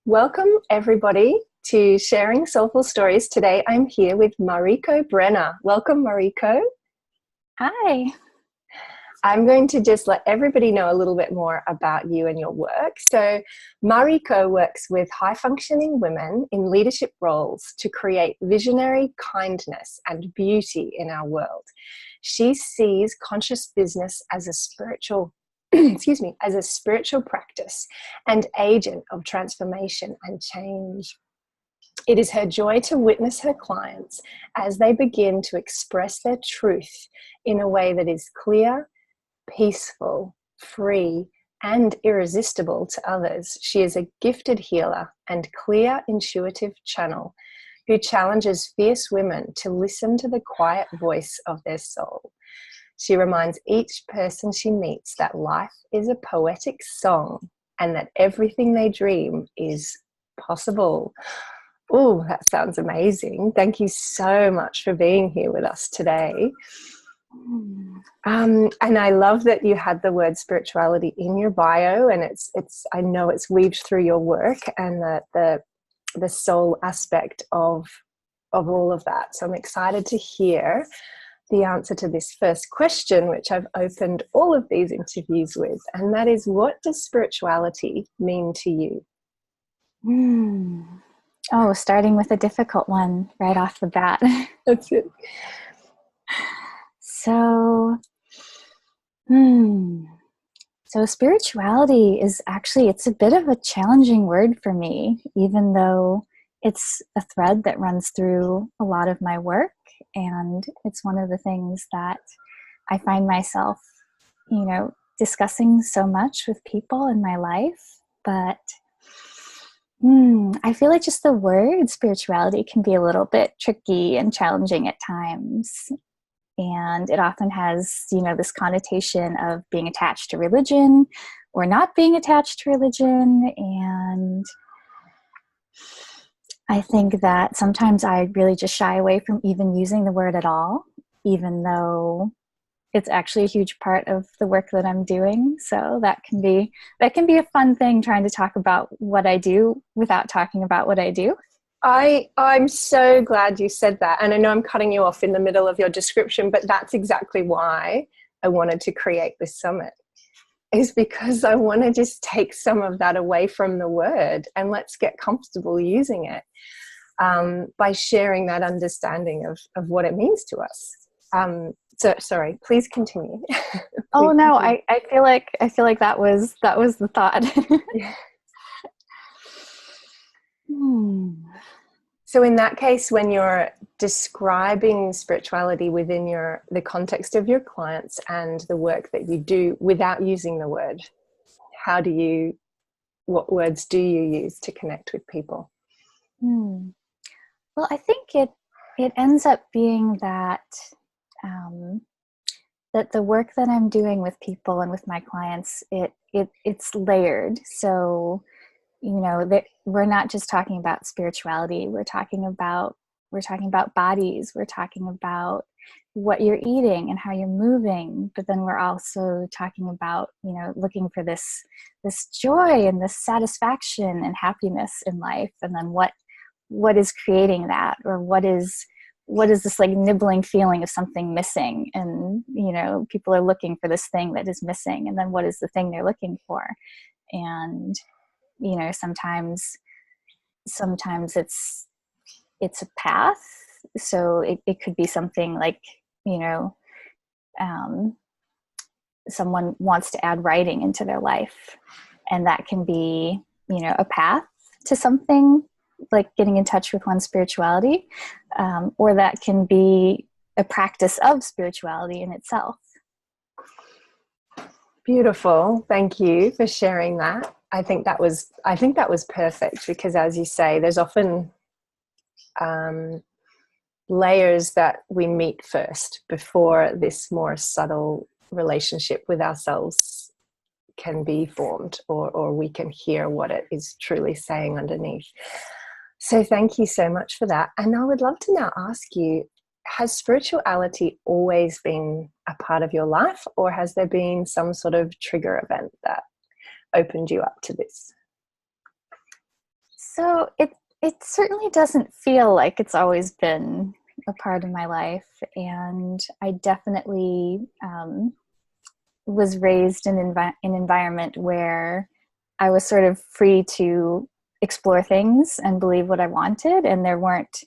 Welcome, everybody, to Sharing Soulful Stories. Today, I'm here with Mariko Brenner. Welcome, Mariko. Hi. I'm going to just let everybody know a little bit more about you and your work. So, Mariko works with high-functioning women in leadership roles to create visionary kindness and beauty in our world. She sees conscious business as a spiritual as a spiritual practice and agent of transformation and change. It is her joy to witness her clients as they begin to express their truth in a way that is clear, peaceful, free, and irresistible to others. She is a gifted healer and clear, intuitive channel who challenges fierce women to listen to the quiet voice of their soul. She reminds each person she meets that life is a poetic song and that everything they dream is possible. Oh, that sounds amazing. Thank you so much for being here with us today. And I love that you had the word spirituality in your bio, and it's I know it's weaved through your work, and the soul aspect of all of that. So I'm excited to hear the answer to this first question, which I've opened all of these interviews with, and that is, what does spirituality mean to you? Oh, starting with a difficult one right off the bat. That's it. So spirituality is actually, it's a bit of a challenging word for me, even though it's a thread that runs through a lot of my work. And it's one of the things that I find myself, discussing so much with people in my life. But I feel like just the word spirituality can be a little bit tricky and challenging at times. And it often has, this connotation of being attached to religion or not being attached to religion. And I think that sometimes I really just shy away from even using the word at all, even though it's actually a huge part of the work that I'm doing. So that can be a fun thing, trying to talk about what I do without talking about what I do. I'm so glad you said that. And I know I'm cutting you off in the middle of your description, but that's exactly why I wanted to create this summit, is because I want to just take some of that away from the word and let's get comfortable using it by sharing that understanding of what it means to us. So sorry, please continue. Oh no, I feel like that was the thought. Yeah. So in that case, when you're describing spirituality within the context of your clients and the work that you do without using the word, what words do you use to connect with people? Well, I think it ends up being that that the work that I'm doing with people and with my clients, it's layered. So, we're not just talking about spirituality. We're talking about bodies. We're talking about what you're eating and how you're moving. But then we're also talking about, looking for this joy and this satisfaction and happiness in life. And then what is creating that, or what is this like nibbling feeling of something missing? And, people are looking for this thing that is missing. And then what is the thing they're looking for? And, sometimes it's a path. So it could be something like, someone wants to add writing into their life, and that can be, a path to something like getting in touch with one's spirituality, or that can be a practice of spirituality in itself. Beautiful. Thank you for sharing that. I think that was perfect, because as you say, there's often layers that we meet first before this more subtle relationship with ourselves can be formed, or we can hear what it is truly saying underneath. So thank you so much for that. And I would love to now ask you, has spirituality always been a part of your life, or has there been some sort of trigger event that opened you up to this? So it certainly doesn't feel like it's always been a part of my life, and I definitely was raised in an environment where I was sort of free to explore things and believe what I wanted, and there weren't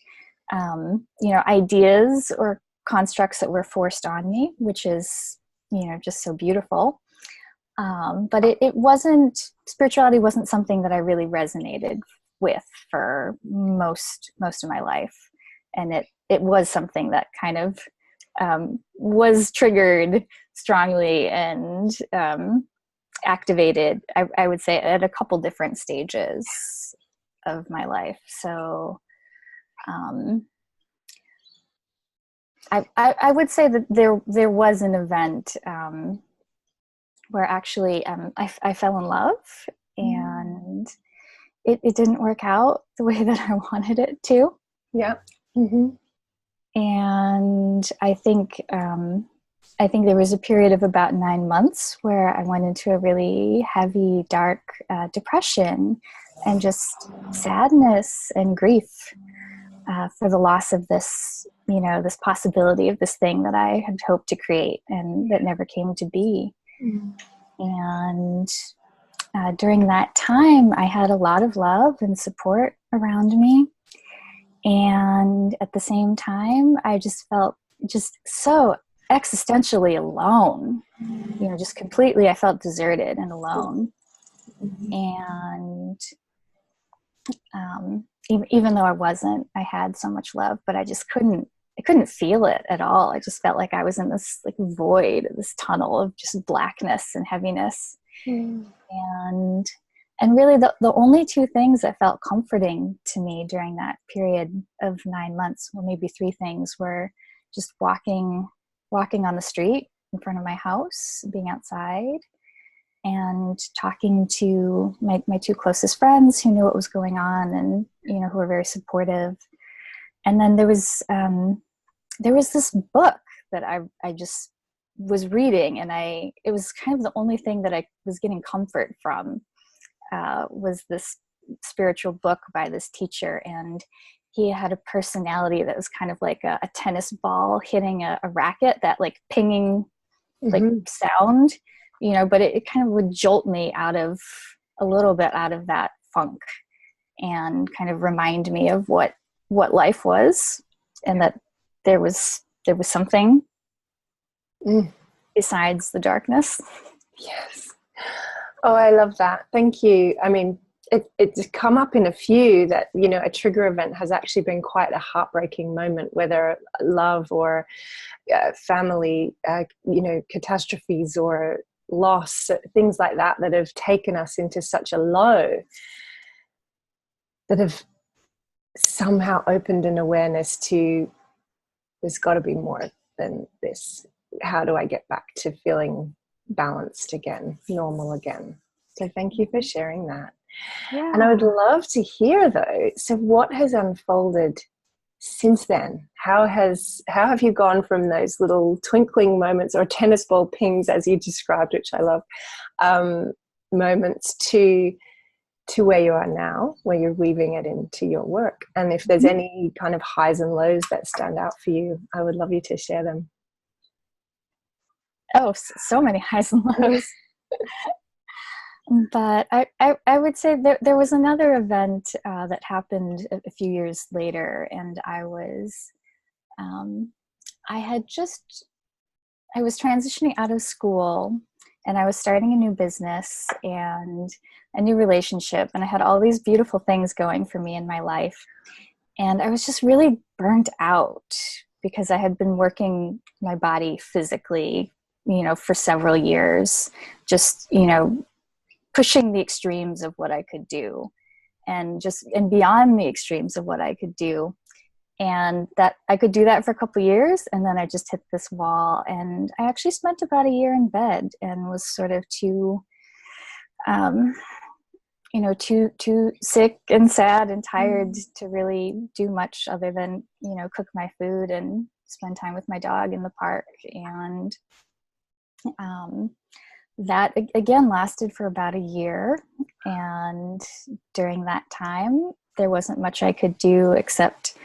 ideas or constructs that were forced on me, which is just so beautiful. But it wasn't, spirituality wasn't something that I really resonated with for most of my life. And it was something that kind of was triggered strongly and activated, I would say, at a couple different stages of my life. So I would say that there was an event where actually I fell in love, and it didn't work out the way that I wanted it to. Yeah. Mm-hmm. And I think there was a period of about 9 months where I went into a really heavy, dark depression and just sadness and grief for the loss of this, this possibility of this thing that I had hoped to create and that never came to be. Mm. And during that time, I had a lot of love and support around me. And at the same time, I just felt just so existentially alone, just completely, I felt deserted and alone. And even though I had so much love, but I couldn't feel it at all. I just felt like I was in this like void, this tunnel of just blackness and heaviness. And really the only two things that felt comforting to me during that period of 9 months, well, maybe three things, were just walking on the street in front of my house, being outside, and talking to my two closest friends who knew what was going on and, who were very supportive. And then there was this book that I just was reading, and it was kind of the only thing that I was getting comfort from, was this spiritual book by this teacher. And he had a personality that was kind of like a tennis ball hitting a racket, that like pinging like sound, but it kind of would jolt me a little bit out of that funk, and kind of remind me of what life was, and that there was something besides the darkness. Yes. Oh, I love that. Thank you. I mean, it's come up in a few that, a trigger event has actually been quite a heartbreaking moment, whether love or family, catastrophes or loss, things like that have taken us into such a low, that have somehow opened an awareness to, there's got to be more than this. How do I get back to feeling balanced again, normal again? So thank you for sharing that. Yeah. And I would love to hear, though, so what has unfolded since then? How have you gone from those little twinkling moments, or tennis ball pings as you described, which I love, moments, to where you are now, where you're weaving it into your work? And if there's any kind of highs and lows that stand out for you, I would love you to share them. Oh, so many highs and lows. But I would say there was another event that happened a few years later, and I was transitioning out of school, and I was starting a new business and a new relationship, and I had all these beautiful things going for me in my life, and I was just really burnt out because I had been working my body physically, for several years, just, pushing the extremes of what I could do, and beyond the extremes of what I could do. And that I could do that for a couple of years, and then I just hit this wall, and I actually spent about a year in bed and was sort of too sick and sad and tired to really do much other than, cook my food and spend time with my dog in the park. And that again lasted for about a year. And during that time, there wasn't much I could do except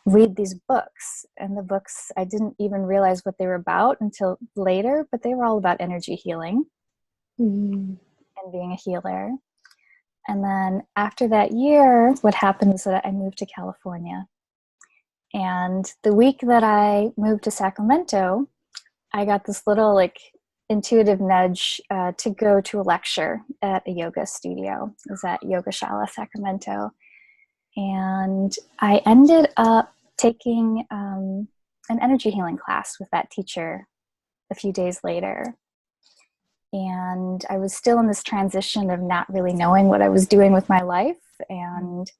read these books. And the books, I didn't even realize what they were about until later, but they were all about energy healing and being a healer. And then after that year, what happened was that I moved to California. And the week that I moved to Sacramento, I got this little like intuitive nudge to go to a lecture at a yoga studio. It was at Yogashala, Sacramento. And I ended up taking an energy healing class with that teacher a few days later. And I was still in this transition of not really knowing what I was doing with my life. And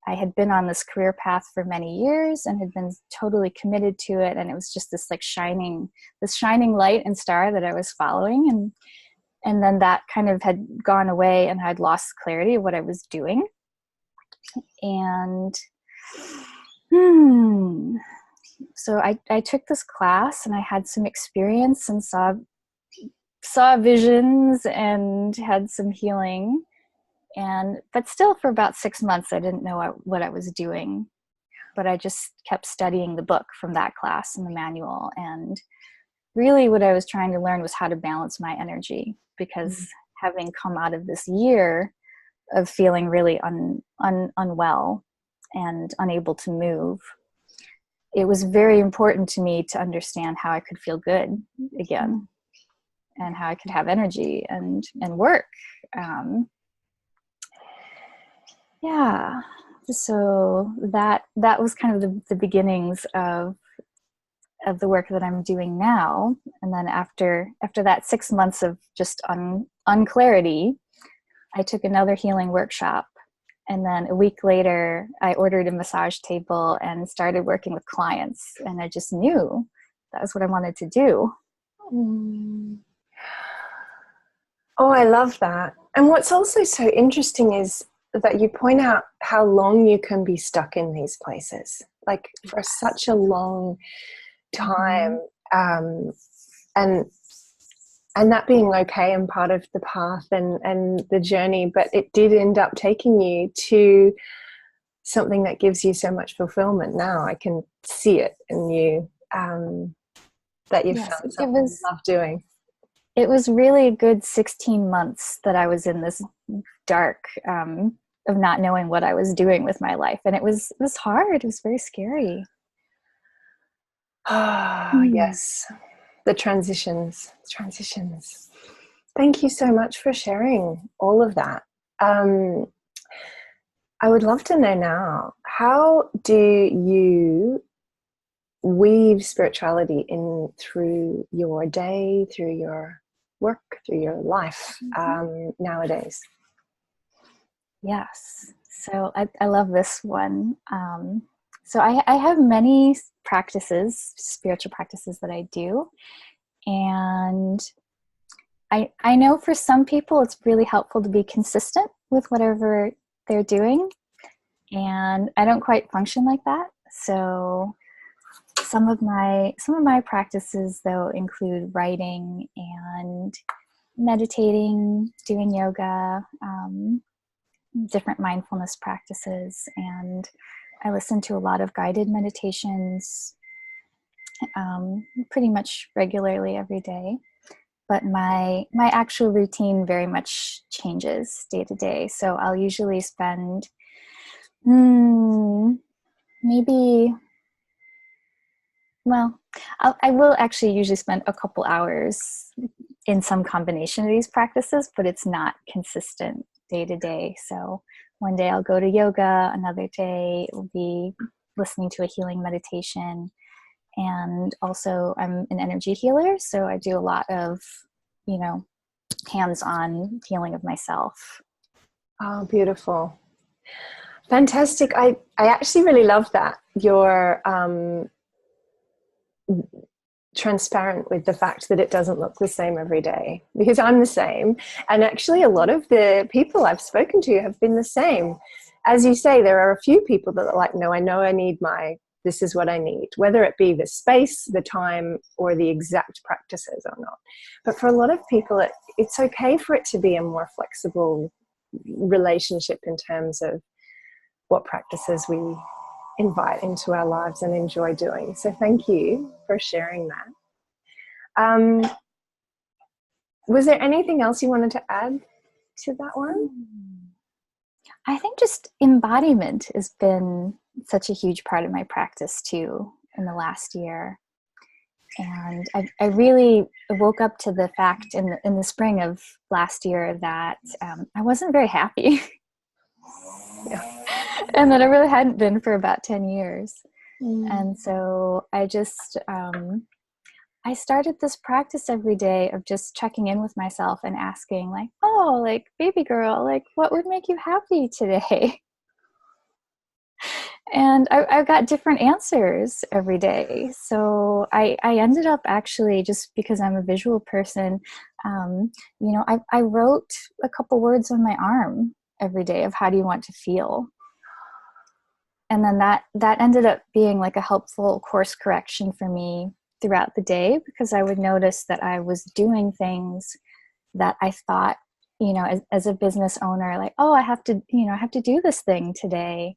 I had been on this career path for many years and had been totally committed to it. And it was just this like shining light and star that I was following. And then that kind of had gone away and I'd lost clarity of what I was doing. And so I took this class and I had some experience and saw visions and had some healing. But still for about 6 months, I didn't know what I was doing, but I just kept studying the book from that class and the manual. And really what I was trying to learn was how to balance my energy, because having come out of this year of feeling really unwell and unable to move, it was very important to me to understand how I could feel good again and how I could have energy and work. So that was kind of the beginnings of the work that I'm doing now. And then after that 6 months of just unclarity, I took another healing workshop. And then a week later, I ordered a massage table and started working with clients. And I just knew that was what I wanted to do. Oh, I love that. And what's also so interesting is that you point out how long you can be stuck in these places, like for such a long time, and that being okay and part of the path and the journey, but it did end up taking you to something that gives you so much fulfillment. Now I can see it in you, that you found something you love doing. It was really a good 16 months that I was in this dark of not knowing what I was doing with my life. And it was hard. It was very scary. Yes. The transitions. Thank you so much for sharing all of that. I would love to know now, how do you weave spirituality in through your day, through your work, through your life nowadays? Yes. So I love this one. So I have many spiritual practices that I do. And I know for some people it's really helpful to be consistent with whatever they're doing. And I don't quite function like that. So some of my practices, though, include writing and meditating, doing yoga, different mindfulness practices, and I listen to a lot of guided meditations pretty much regularly every day. But my actual routine very much changes day to day. So I'll usually spend I will actually usually spend a couple hours in some combination of these practices, but it's not consistent day to day. So one day I'll go to yoga, another day it will be listening to a healing meditation. And also I'm an energy healer, so I do a lot of, hands-on healing of myself. Oh, beautiful. Fantastic. I actually really love that. You're transparent with the fact that it doesn't look the same every day, because I'm the same. And actually a lot of the people I've spoken to have been the same. As you say, there are a few people that are like, no, I know I need my this is what I need, whether it be the space, the time, or the exact practices or not. But for a lot of people, it's okay for it to be a more flexible relationship in terms of what practices we invite into our lives and enjoy doing. So thank you for sharing that. Was there anything else you wanted to add to that one? I think just embodiment has been such a huge part of my practice too in the last year. And I really woke up to the fact in the spring of last year that I wasn't very happy. Yeah. And that I really hadn't been for about 10 years. And so I just, I started this practice every day of just checking in with myself and asking like, oh, like, baby girl, like, what would make you happy today? And I got different answers every day. So I ended up actually, just because I'm a visual person, I wrote a couple words on my arm every day of how do you want to feel? And then that ended up being like a helpful course correction for me throughout the day, because I would notice that I was doing things that I thought, as a business owner, like, oh, I have to do this thing today.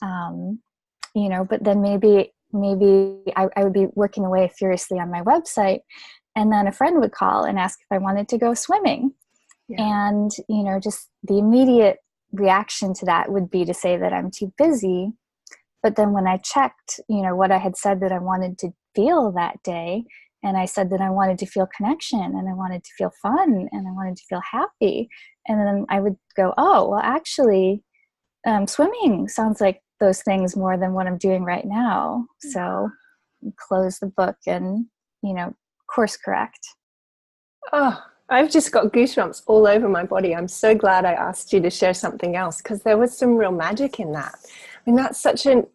But then maybe I would be working away furiously on my website, and then a friend would call and ask if I wanted to go swimming. Yeah. And, just the immediate reaction to that would be to say that I'm too busy. But then when I checked, what I had said that I wanted to feel that day, and I said that I wanted to feel connection, and I wanted to feel fun, and I wanted to feel happy. And then I would go, oh, well, actually, swimming sounds like those things more than what I'm doing right now. So close the book and, course correct. Oh, I've just got goosebumps all over my body. I'm so glad I asked you to share something else, because there was some real magic in that. I mean, that's such a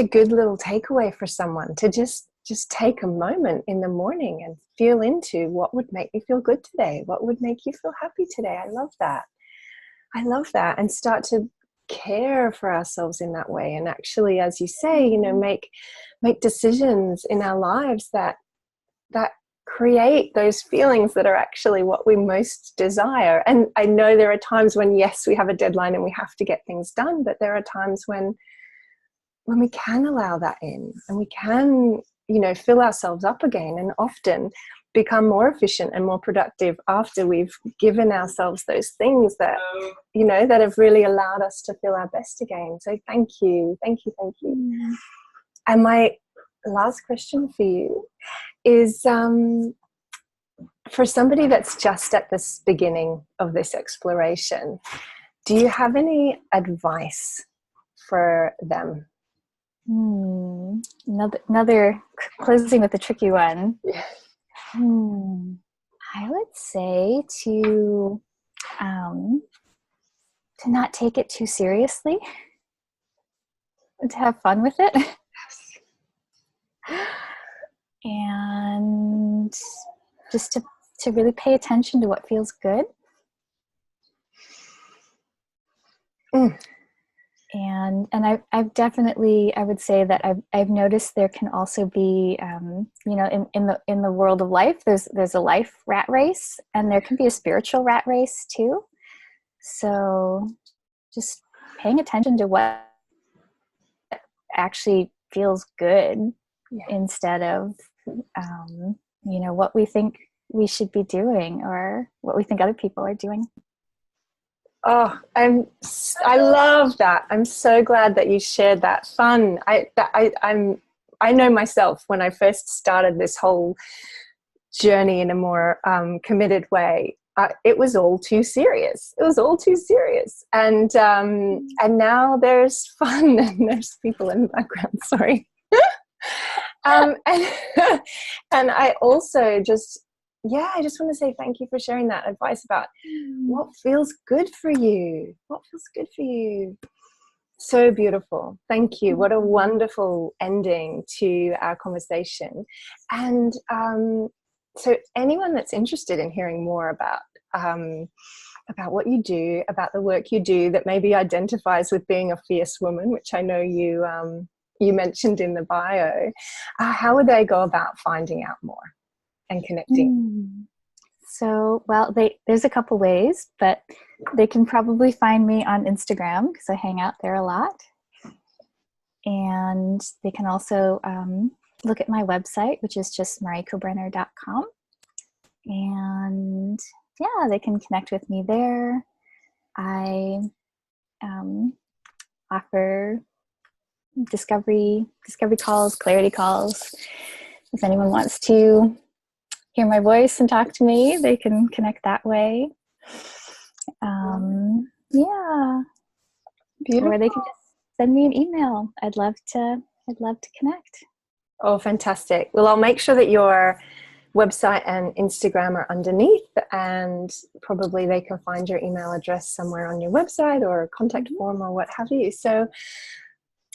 good little takeaway for someone to just take a moment in the morning and feel into what would make me feel good today. What would make you feel happy today? I love that. And start to care for ourselves in that way. And actually, as you say, make decisions in our lives that create those feelings that are actually what we most desire. And I know there are times when, yes, we have a deadline and we have to get things done, but there are times when we can allow that in, and we can, fill ourselves up again, and often become more efficient and more productive after we've given ourselves those things that, that have really allowed us to feel our best again. So thank you. And my last question for you is, for somebody that's just at this beginning of this exploration, do you have any advice for them? Another closing with a tricky one. I would say to not take it too seriously, and to have fun with it. And just to really pay attention to what feels good. And I've definitely, I would say that I've noticed there can also be, in the world of life, there's a life rat race, and there can be a spiritual rat race too. So just paying attention to what actually feels good, instead of, what we think we should be doing or what we think other people are doing. Oh, I love that. I'm so glad that you shared that. Fun. I know myself, when I first started this whole journey in a more committed way, it was all too serious. And now there's fun, and there's people in the background. Sorry. And I also I just want to say thank you for sharing that advice about what feels good for you. So beautiful. Thank you. What a wonderful ending to our conversation. And so anyone that's interested in hearing more about about what you do, about the work you do that maybe identifies with being a fierce woman, which I know you mentioned in the bio, how would they go about finding out more and connecting? So, well, there's a couple ways, but they can probably find me on Instagram because I hang out there a lot. And they can also look at my website, which is just marikobrenner.com. And yeah, they can connect with me there. I offer discovery calls, clarity calls. If anyone wants to hear my voice and talk to me, they can connect that way. Yeah. Beautiful. Or they can just send me an email. I'd love to connect. Oh, fantastic. Well, I'll make sure that your website and Instagram are underneath, and probably they can find your email address somewhere on your website or a contact form or what have you. So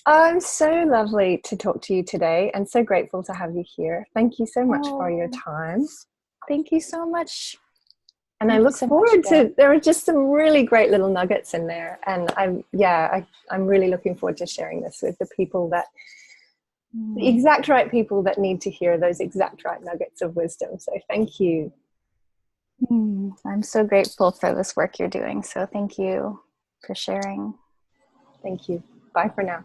I'm so lovely to talk to you today and so grateful to have you here. Thank you so much for your time. Thank you so much. And I look forward to, there are just some really great little nuggets in there. And I'm really looking forward to sharing this with the people that, the exact right people that need to hear those exact right nuggets of wisdom. So thank you. I'm so grateful for this work you're doing. So thank you for sharing. Thank you. Bye for now.